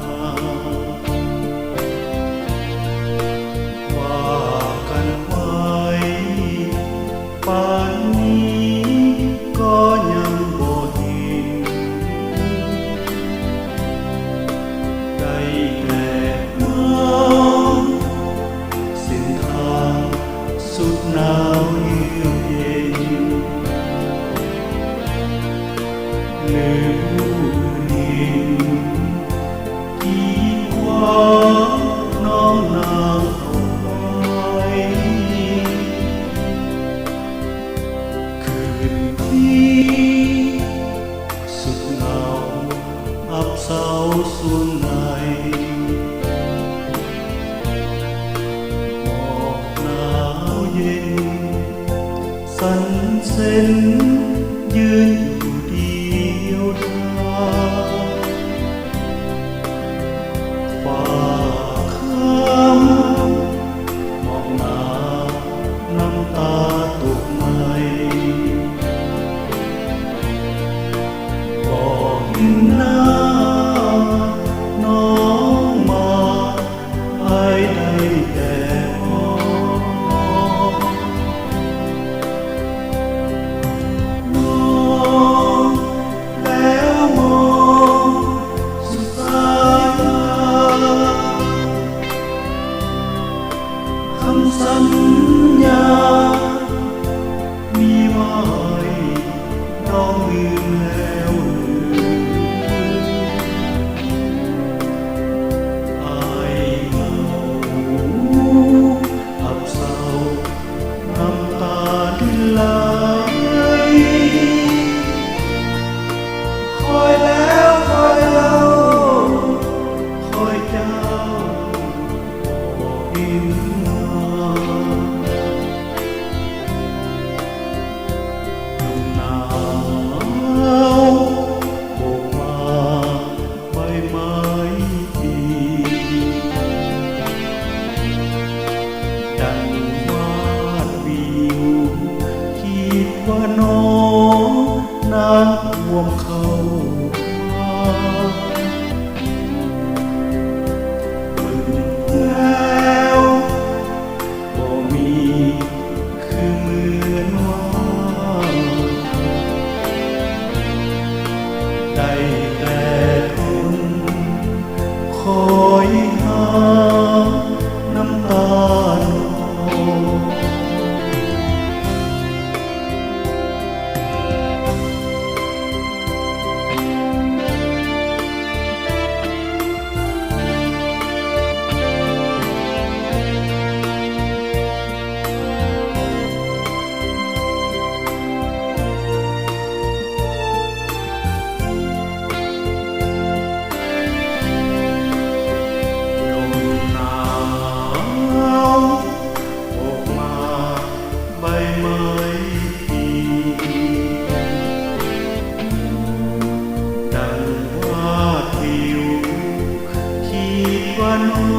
มาว่ากันไว้ป่านนี้ก็ยังบ่เห็นได้แต่มองเส้นทางสุดหนาวเยือกเย็นลืมเห็นกีดขวางน้องนางเอาไว้คืนนี้สุดเหงาอับเศร้าส่วนในหมอกหนาวเย็นสั่นเส้นยืนอยู่เดียวดายฟ้าค่ำมองหน้าน้ำตาตกในบอกเห็นหน้าน้องมาไอ้ได้แต่มองมองแล้วมองสุดสายตาคำสัญญามีไว้น้องลืมแล้วอายเหงาอับเศร้าน้ำตาดินไหลคอยแล้วคอยเล่าคอยเจ้าบอกอินมาลมหนาวโบกมาใบไม้ปลิดังวาดวิวคิดว่าน้องน้ำท่วมเข้ามาเบิ่งแล้วบ่มีคือเหมือนว่าได้แต่ทนคอยหาน้ำตาน้อง ลมหนาวออกมาใบไม้ปลิดังวาดวิวคิดว่าน้อ